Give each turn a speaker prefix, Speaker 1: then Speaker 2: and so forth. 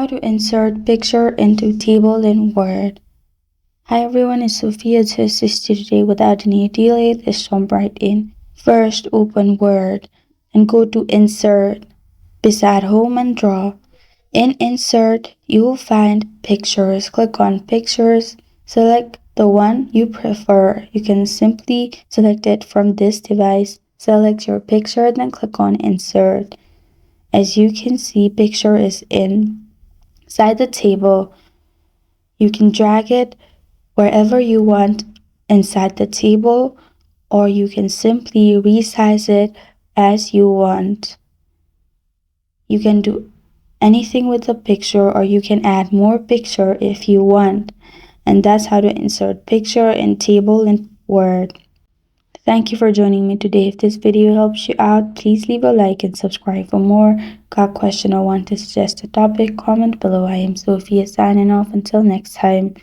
Speaker 1: How to insert picture into table in Word. Hi everyone, it's Sophia to assist you today. Without any delay, let's jump right in. First, open Word and go to Insert, beside Home and Draw. In Insert, you will find Pictures. Click on Pictures. Select the one you prefer. You can simply select it from this device. Select your picture, then click on Insert. As you can see, picture is inside the table. You can drag it wherever you want inside the table, or you can simply resize it as you want. You can do anything with the picture, or you can add more picture if you want. And that's how to insert picture in table in Word. Thank you for joining me today. If this video helps you out, please leave a like and subscribe for more. Got a question or want to suggest a topic? Comment below. I am Sophia signing off. Until next time.